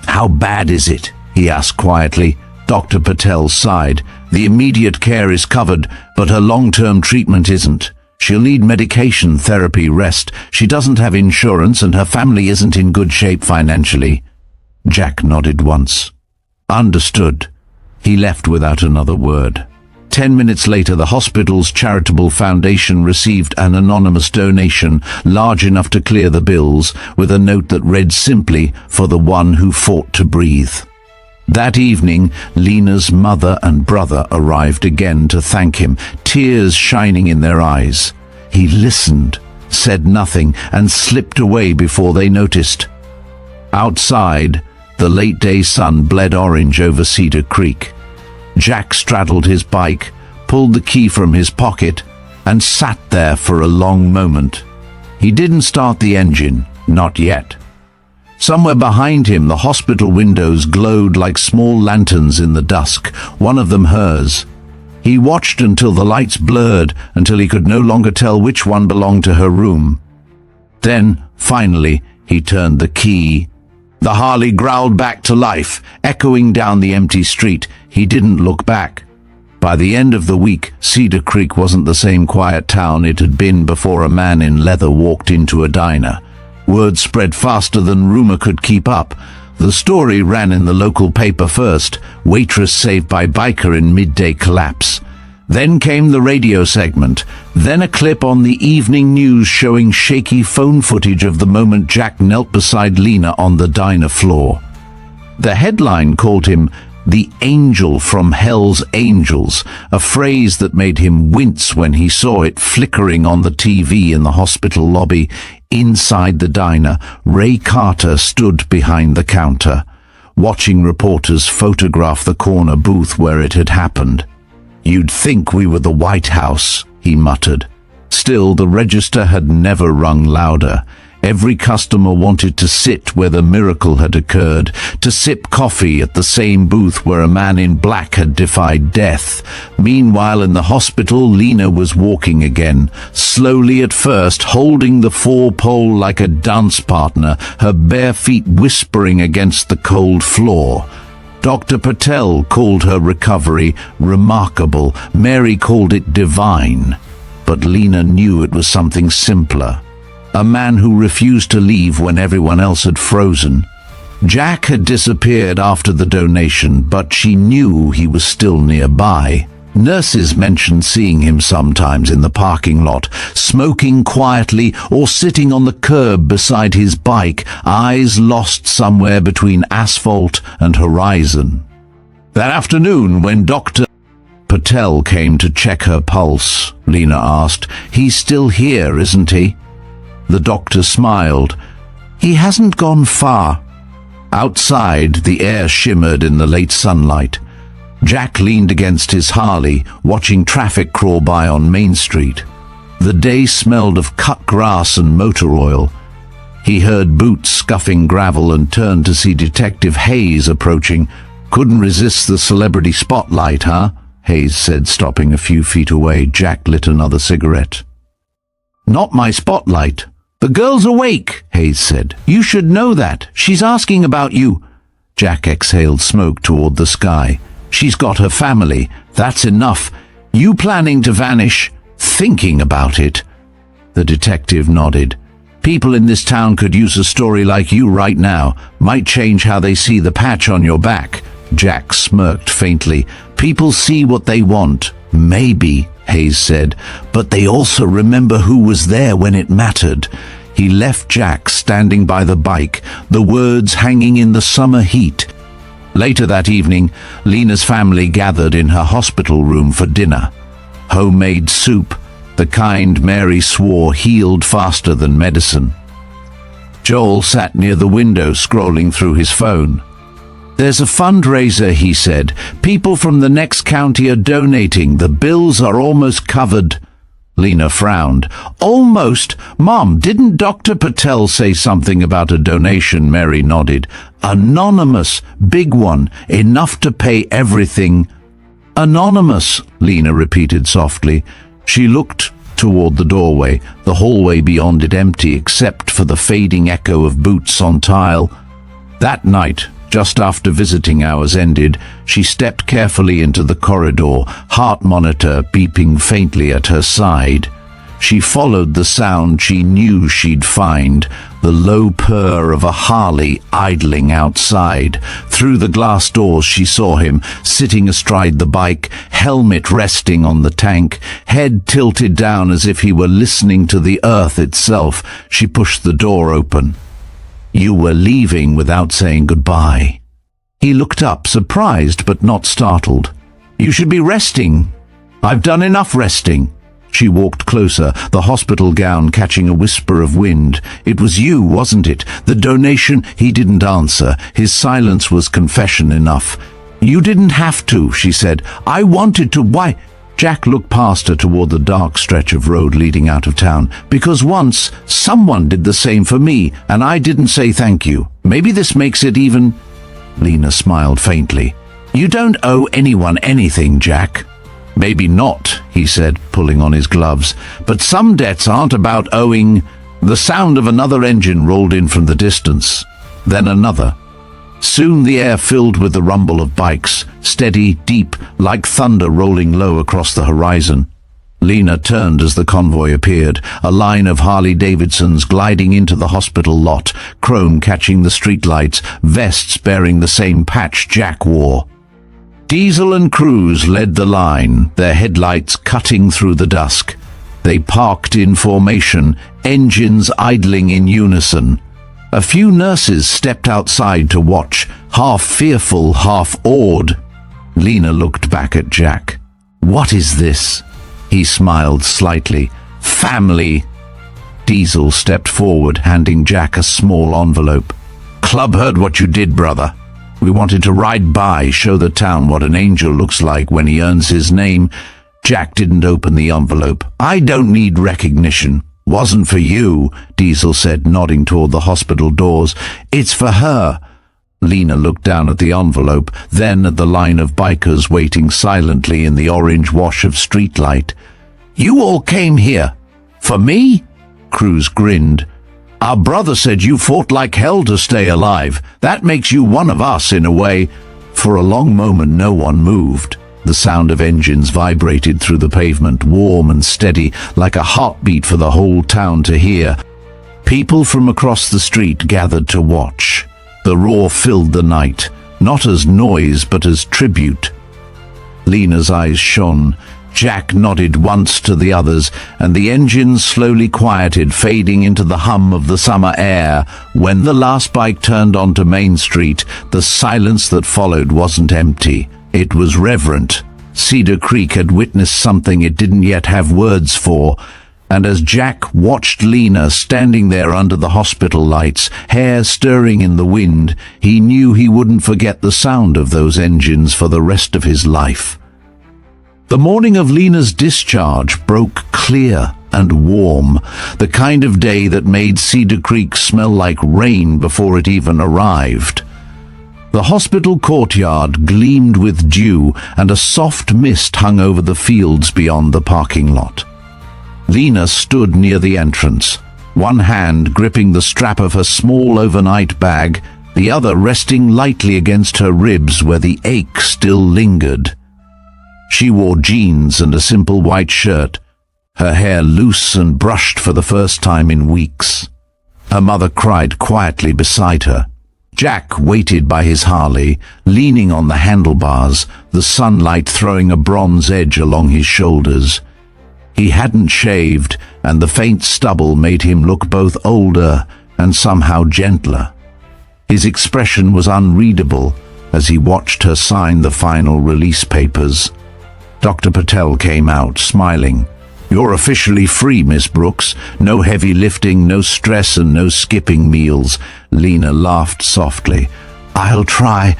"How bad is it?" he asked quietly. Dr. Patel sighed. "The immediate care is covered, but her long-term treatment isn't. She'll need medication, therapy, rest. She doesn't have insurance and her family isn't in good shape financially." Jack nodded once. "Understood." He left without another word. 10 minutes later, the hospital's charitable foundation received an anonymous donation large enough to clear the bills, with a note that read simply, "For the one who fought to breathe." That evening, Lena's mother and brother arrived again to thank him, tears shining in their eyes. He listened, said nothing, and slipped away before they noticed. Outside, the late-day sun bled orange over Cedar Creek. Jack straddled his bike, pulled the key from his pocket, and sat there for a long moment. He didn't start the engine, not yet. Somewhere behind him, the hospital windows glowed like small lanterns in the dusk, one of them hers. He watched until the lights blurred, until he could no longer tell which one belonged to her room. Then, finally, he turned the key. The Harley growled back to life, echoing down the empty street. He didn't look back. By the end of the week, Cedar Creek wasn't the same quiet town it had been before a man in leather walked into a diner. Word spread faster than rumor could keep up. The story ran in the local paper first, Waitress saved by biker in midday collapse. Then came the radio segment, then a clip on the evening news showing shaky phone footage of the moment Jack knelt beside Lena on the diner floor. The headline called him the Angel from Hell's Angels, a phrase that made him wince when he saw it flickering on the TV in the hospital lobby. Inside the diner, Ray Carter stood behind the counter, watching reporters photograph the corner booth where it had happened. "You'd think we were the White House," he muttered. Still, the register had never rung louder. Every customer wanted to sit where the miracle had occurred, to sip coffee at the same booth where a man in black had defied death. Meanwhile, in the hospital, Lena was walking again, slowly at first, holding the four-pole like a dance partner, her bare feet whispering against the cold floor. Dr. Patel called her recovery remarkable. Mary called it divine. But Lena knew it was something simpler. A man who refused to leave when everyone else had frozen. Jack had disappeared after the donation, but she knew he was still nearby. Nurses mentioned seeing him sometimes in the parking lot, smoking quietly or sitting on the curb beside his bike, eyes lost somewhere between asphalt and horizon. That afternoon, when Dr. Patel came to check her pulse, Lena asked, "He's still here, isn't he?" The doctor smiled. "He hasn't gone far." Outside, the air shimmered in the late sunlight. Jack leaned against his Harley, watching traffic crawl by on Main Street. The day smelled of cut grass and motor oil. He heard boots scuffing gravel and turned to see Detective Hayes approaching. "Couldn't resist the celebrity spotlight, huh?" Hayes said, stopping a few feet away. Jack lit another cigarette. "Not my spotlight. The girl's awake," Hayes said. "You should know that. She's asking about you." Jack exhaled smoke toward the sky. "She's got her family. That's enough. You planning to vanish? Thinking about it." The detective nodded. "People in this town could use a story like you right now. Might change how they see the patch on your back." Jack smirked faintly. "People see what they want. Maybe," Hayes said, "but they also remember who was there when it mattered." He left Jack standing by the bike, the words hanging in the summer heat. Later that evening, Lena's family gathered in her hospital room for dinner. Homemade soup, the kind Mary swore healed faster than medicine. Joel sat near the window scrolling through his phone. "There's a fundraiser," he said. "People from the next county are donating. The bills are almost covered." Lena frowned. "Almost? Mom, didn't Dr. Patel say something about a donation?" Mary nodded. "Anonymous. Big one. Enough to pay everything." "Anonymous," Lena repeated softly. She looked toward the doorway, the hallway beyond it empty except for the fading echo of boots on tile. That night, just after visiting hours ended, she stepped carefully into the corridor, heart monitor beeping faintly at her side. She followed the sound she knew she'd find, the low purr of a Harley idling outside. Through the glass doors she saw him, sitting astride the bike, helmet resting on the tank, head tilted down as if he were listening to the earth itself. She pushed the door open. "You were leaving without saying goodbye." He looked up, surprised but not startled. "You should be resting." "I've done enough resting." She walked closer, the hospital gown catching a whisper of wind. "It was you, wasn't it? The donation?" He didn't answer. His silence was confession enough. "You didn't have to," she said. "I wanted to." "Why?" Jack looked past her toward the dark stretch of road leading out of town. "Because once, someone did the same for me, and I didn't say thank you. Maybe this makes it even—" Lena smiled faintly. "You don't owe anyone anything, Jack." "Maybe not," he said, pulling on his gloves. "But some debts aren't about owing." The sound of another engine rolled in from the distance. Then another. Soon the air filled with the rumble of bikes, steady, deep, like thunder rolling low across the horizon. Lena turned as the convoy appeared, a line of Harley-Davidsons gliding into the hospital lot, chrome catching the streetlights, vests bearing the same patch Jack wore. Diesel and Cruz led the line, their headlights cutting through the dusk. They parked in formation, engines idling in unison. A few nurses stepped outside to watch, half fearful, half awed. Lena looked back at Jack. "What is this?" He smiled slightly. "Family." Diesel stepped forward, handing Jack a small envelope. "Club heard what you did, brother. We wanted to ride by, show the town what an angel looks like when he earns his name." Jack didn't open the envelope. "I don't need recognition." "Wasn't for you," Diesel said, nodding toward the hospital doors. "It's for her." Lena looked down at the envelope, then at the line of bikers waiting silently in the orange wash of streetlight. "You all came here. For me?" Cruz grinned. "Our brother said you fought like hell to stay alive. That makes you one of us, in a way." For a long moment no one moved. The sound of engines vibrated through the pavement, warm and steady, like a heartbeat for the whole town to hear. People from across the street gathered to watch. The roar filled the night, not as noise but as tribute. Lena's eyes shone. Jack nodded once to the others, and the engines slowly quieted, fading into the hum of the summer air. When the last bike turned onto Main Street, the silence that followed wasn't empty. It was reverent. Cedar Creek had witnessed something it didn't yet have words for, and as Jack watched Lena standing there under the hospital lights, hair stirring in the wind, he knew he wouldn't forget the sound of those engines for the rest of his life. The morning of Lena's discharge broke clear and warm, the kind of day that made Cedar Creek smell like rain before it even arrived. The hospital courtyard gleamed with dew, and a soft mist hung over the fields beyond the parking lot. Lena stood near the entrance, one hand gripping the strap of her small overnight bag, the other resting lightly against her ribs where the ache still lingered. She wore jeans and a simple white shirt, her hair loose and brushed for the first time in weeks. Her mother cried quietly beside her. Jack waited by his Harley, leaning on the handlebars, the sunlight throwing a bronze edge along his shoulders. He hadn't shaved, and the faint stubble made him look both older and somehow gentler. His expression was unreadable as he watched her sign the final release papers. Dr. Patel came out, smiling. "You're officially free, Miss Brooks. No heavy lifting, no stress, and no skipping meals." Lena laughed softly. "I'll try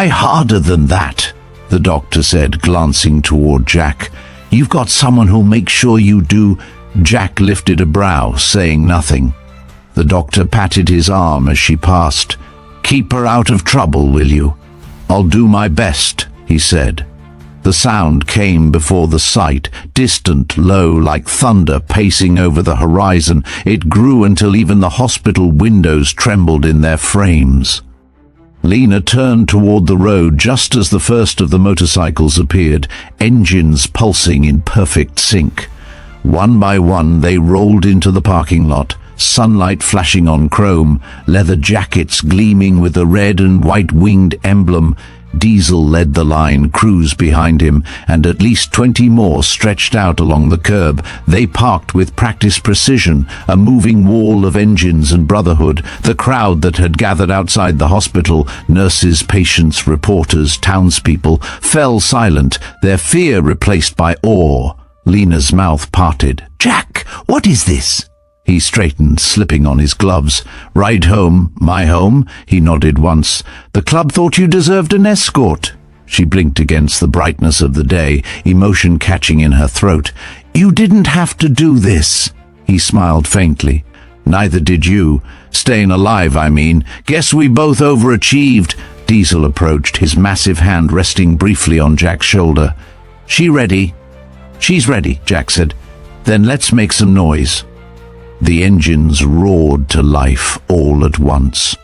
harder than that," the doctor said, glancing toward Jack. "You've got someone who'll make sure you do." Jack lifted a brow, saying nothing. The doctor patted his arm as she passed. "Keep her out of trouble, will you?" "I'll do my best," he said. The sound came before the sight, distant, low, like thunder pacing over the horizon. It grew until even the hospital windows trembled in their frames. Lena turned toward the road just as the first of the motorcycles appeared, engines pulsing in perfect sync. One by one they rolled into the parking lot, sunlight flashing on chrome, leather jackets gleaming with the red and white winged emblem. Diesel led the line, crews behind him, and at least 20 more stretched out along the curb. They parked with practiced precision, a moving wall of engines and brotherhood. The crowd that had gathered outside the hospital, nurses, patients, reporters, townspeople, fell silent, their fear replaced by awe. Lena's mouth parted. "Jack, what is this?" He straightened, slipping on his gloves. "Ride home, my home," he nodded once. "The club thought you deserved an escort." She blinked against the brightness of the day, emotion catching in her throat. "You didn't have to do this." He smiled faintly. "Neither did you. Staying alive, I mean. Guess we both overachieved." Diesel approached, his massive hand resting briefly on Jack's shoulder. "She ready?" "She's ready," Jack said. "Then let's make some noise." The engines roared to life all at once.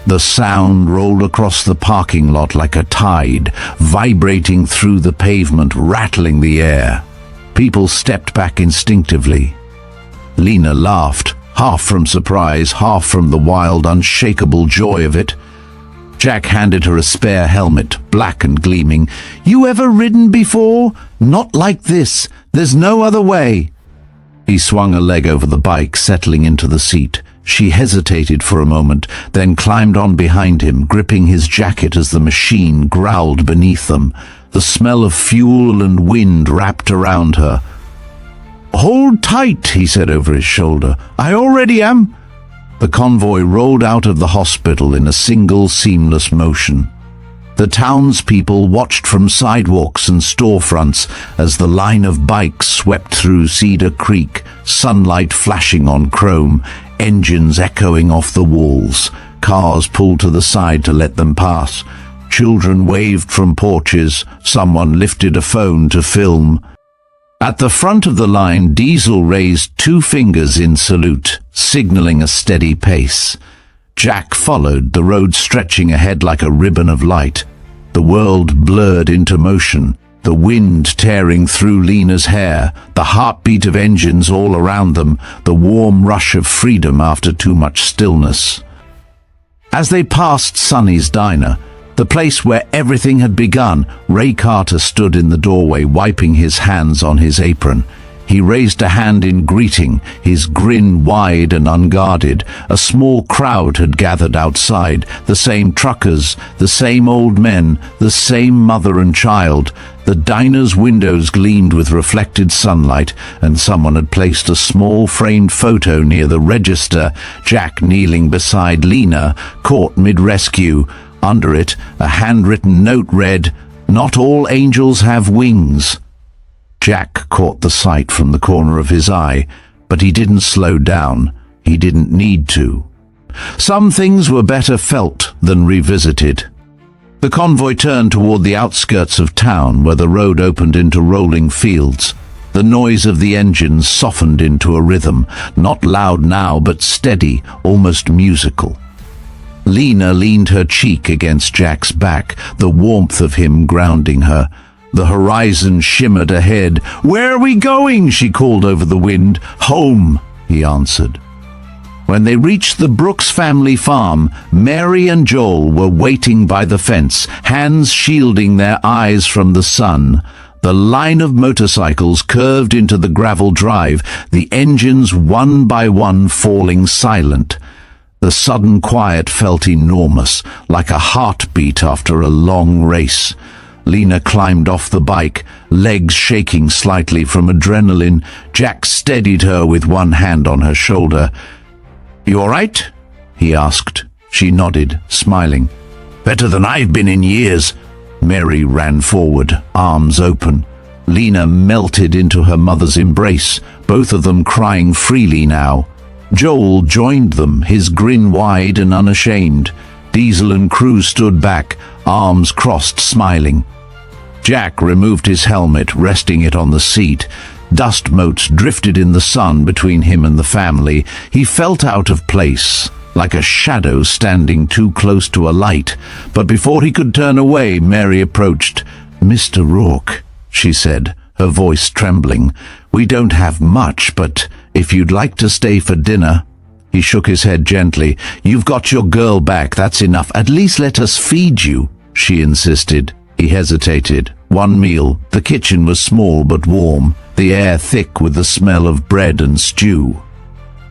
The sound rolled across the parking lot like a tide, vibrating through the pavement, rattling the air. People stepped back instinctively. Lena laughed, half from surprise, half from the wild, unshakable joy of it. Jack handed her a spare helmet, black and gleaming. "You ever ridden before? Not like this. There's no other way." He swung a leg over the bike, settling into the seat. She hesitated for a moment, then climbed on behind him, gripping his jacket as the machine growled beneath them. The smell of fuel and wind wrapped around her. "Hold tight," he said over his shoulder. "I already am." The convoy rolled out of the hospital in a single seamless motion. The townspeople watched from sidewalks and storefronts as the line of bikes swept through Cedar Creek, sunlight flashing on chrome, engines echoing off the walls. Cars pulled to the side to let them pass. Children waved from porches. Someone lifted a phone to film. At the front of the line, Diesel raised 2 fingers in salute, signaling a steady pace. Jack followed, the road stretching ahead like a ribbon of light. The world blurred into motion, the wind tearing through Lena's hair, the heartbeat of engines all around them, the warm rush of freedom after too much stillness. As they passed Sonny's diner, the place where everything had begun, Ray Carter stood in the doorway, wiping his hands on his apron. He raised a hand in greeting, his grin wide and unguarded. A small crowd had gathered outside, the same truckers, the same old men, the same mother and child. The diner's windows gleamed with reflected sunlight, and someone had placed a small framed photo near the register, Jack kneeling beside Lena, caught mid-rescue. Under it, a handwritten note read, "Not all angels have wings." Jack caught the sight from the corner of his eye, but he didn't slow down. He didn't need to. Some things were better felt than revisited. The convoy turned toward the outskirts of town, where the road opened into rolling fields. The noise of the engines softened into a rhythm, not loud now, but steady, almost musical. Lena leaned her cheek against Jack's back, the warmth of him grounding her. The horizon shimmered ahead. "Where are we going?" she called over the wind. "Home," he answered. When they reached the Brooks family farm, Mary and Joel were waiting by the fence, hands shielding their eyes from the sun. The line of motorcycles curved into the gravel drive, the engines one by one falling silent. The sudden quiet felt enormous, like a heartbeat after a long race. Lena climbed off the bike, legs shaking slightly from adrenaline. Jack steadied her with one hand on her shoulder. "You all right?" he asked. She nodded, smiling. "Better than I've been in years." Mary ran forward, arms open. Lena melted into her mother's embrace, both of them crying freely now. Joel joined them, his grin wide and unashamed. Diesel and crew stood back, arms crossed, smiling. Jack removed his helmet, resting it on the seat. Dust motes drifted in the sun between him and the family. He felt out of place, like a shadow standing too close to a light. But before he could turn away, Mary approached. "Mr. Rourke," she said, her voice trembling. "We don't have much, but if you'd like to stay for dinner..." He shook his head gently. "You've got your girl back, that's enough. At least let us feed you." she insisted. He hesitated. One meal. The kitchen was small but warm, the air thick with the smell of bread and stew.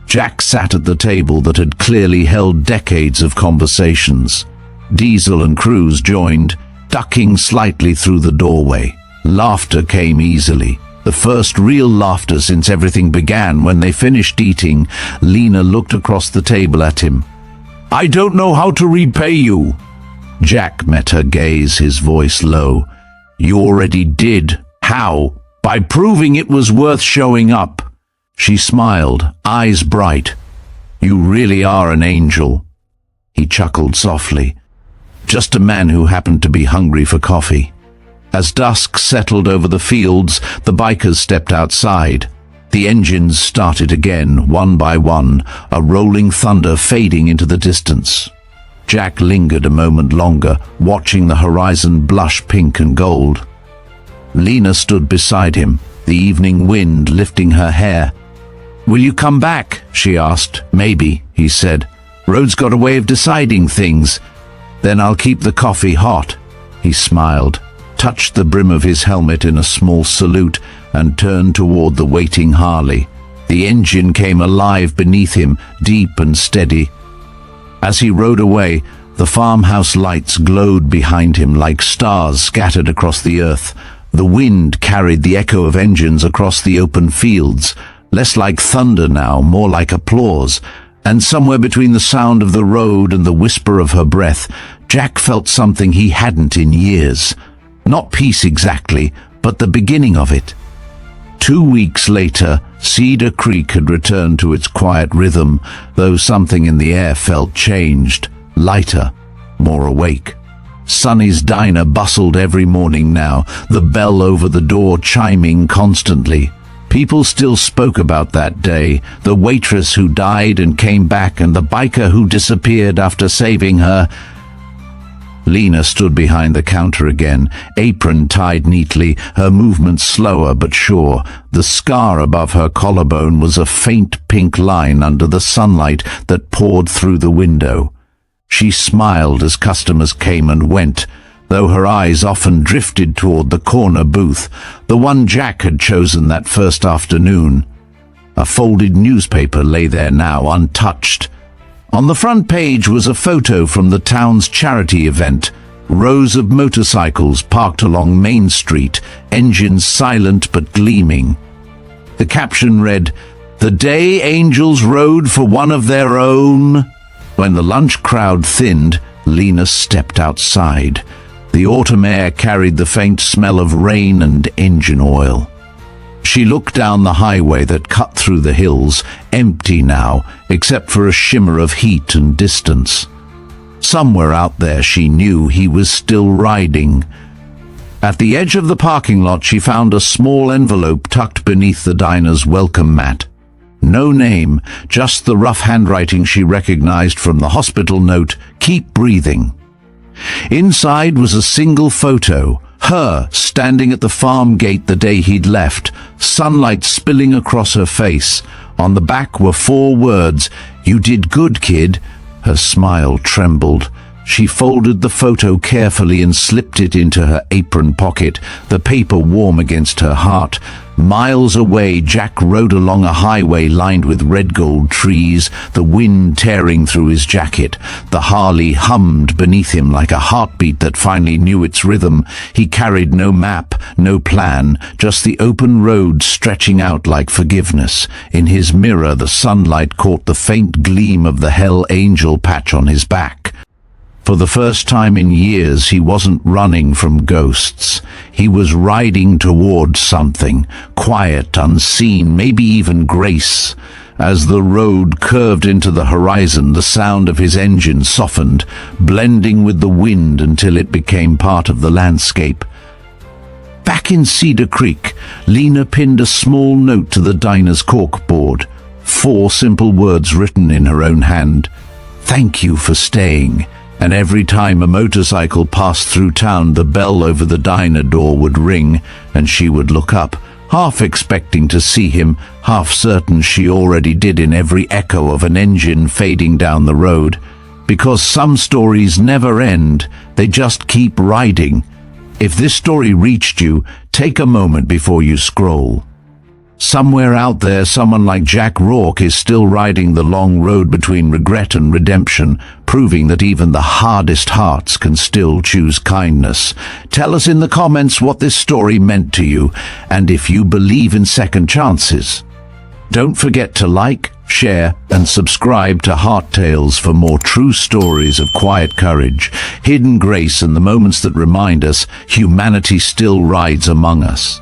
Jack sat at the table that had clearly held decades of conversations. Diesel and Cruz joined, ducking slightly through the doorway. Laughter came easily. The first real laughter since everything began. When they finished eating, Lena looked across the table at him. "I don't know how to repay you." Jack met her gaze, his voice low. "You already did." "How?" "By proving it was worth showing up." She smiled, eyes bright. "You really are an angel." He chuckled softly. Just a man who happened to be hungry for coffee. As dusk settled over the fields, the bikers stepped outside. The engines started again, one by one, a rolling thunder fading into the distance. Jack lingered a moment longer, watching the horizon blush pink and gold. Lena stood beside him, the evening wind lifting her hair. "Will you come back?" she asked. "Maybe," he said. "Road's got a way of deciding things. Then I'll keep the coffee hot." He smiled, touched the brim of his helmet in a small salute, and turned toward the waiting Harley. The engine came alive beneath him, deep and steady. As he rode away, the farmhouse lights glowed behind him like stars scattered across the earth. The wind carried the echo of engines across the open fields, less like thunder now, more like applause. And somewhere between the sound of the road and the whisper of her breath, Jack felt something he hadn't in years. Not peace exactly, but the beginning of it. 2 weeks later, Cedar Creek had returned to its quiet rhythm, though something in the air felt changed, lighter, more awake. Sonny's diner bustled every morning now, the bell over the door chiming constantly. People still spoke about that day, the waitress who died and came back, and the biker who disappeared after saving her. Lena stood behind the counter again, apron tied neatly, her movements slower but sure. The scar above her collarbone was a faint pink line under the sunlight that poured through the window. She smiled as customers came and went, though her eyes often drifted toward the corner booth, the one Jack had chosen that first afternoon. A folded newspaper lay there now, untouched. On the front page was a photo from the town's charity event. Rows of motorcycles parked along Main Street, engines silent but gleaming. The caption read, "The day angels rode for one of their own." When the lunch crowd thinned, Lena stepped outside. The autumn air carried the faint smell of rain and engine oil. She looked down the highway that cut through the hills, empty now, except for a shimmer of heat and distance. Somewhere out there she knew he was still riding. At the edge of the parking lot she found a small envelope tucked beneath the diner's welcome mat. No name, just the rough handwriting she recognized from the hospital note, "Keep breathing." Inside was a single photo, her standing at the farm gate the day he'd left, sunlight spilling across her face. On the back were 4 words, "You did good, kid." Her smile trembled. She folded the photo carefully and slipped it into her apron pocket, the paper warm against her heart. Miles away, Jack rode along a highway lined with red gold trees, the wind tearing through his jacket. The Harley hummed beneath him like a heartbeat that finally knew its rhythm. He carried no map, no plan, just the open road stretching out like forgiveness. In his mirror, the sunlight caught the faint gleam of the Hell Angel patch on his back. For the first time in years, he wasn't running from ghosts. He was riding toward something, quiet, unseen, maybe even grace. As the road curved into the horizon, the sound of his engine softened, blending with the wind until it became part of the landscape. Back in Cedar Creek, Lena pinned a small note to the diner's corkboard. 4 simple words written in her own hand. "Thank you for staying." And every time a motorcycle passed through town, the bell over the diner door would ring, and she would look up, half expecting to see him, half certain she already did in every echo of an engine fading down the road. because some stories never end, they just keep riding. If this story reached you, take a moment before you scroll. Somewhere out there, someone like Jack Rourke is still riding the long road between regret and redemption, proving that even the hardest hearts can still choose kindness. Tell us in the comments what this story meant to you, and if you believe in second chances. Don't forget to like, share, and subscribe to Heart Tales for more true stories of quiet courage, hidden grace, and the moments that remind us humanity still rides among us.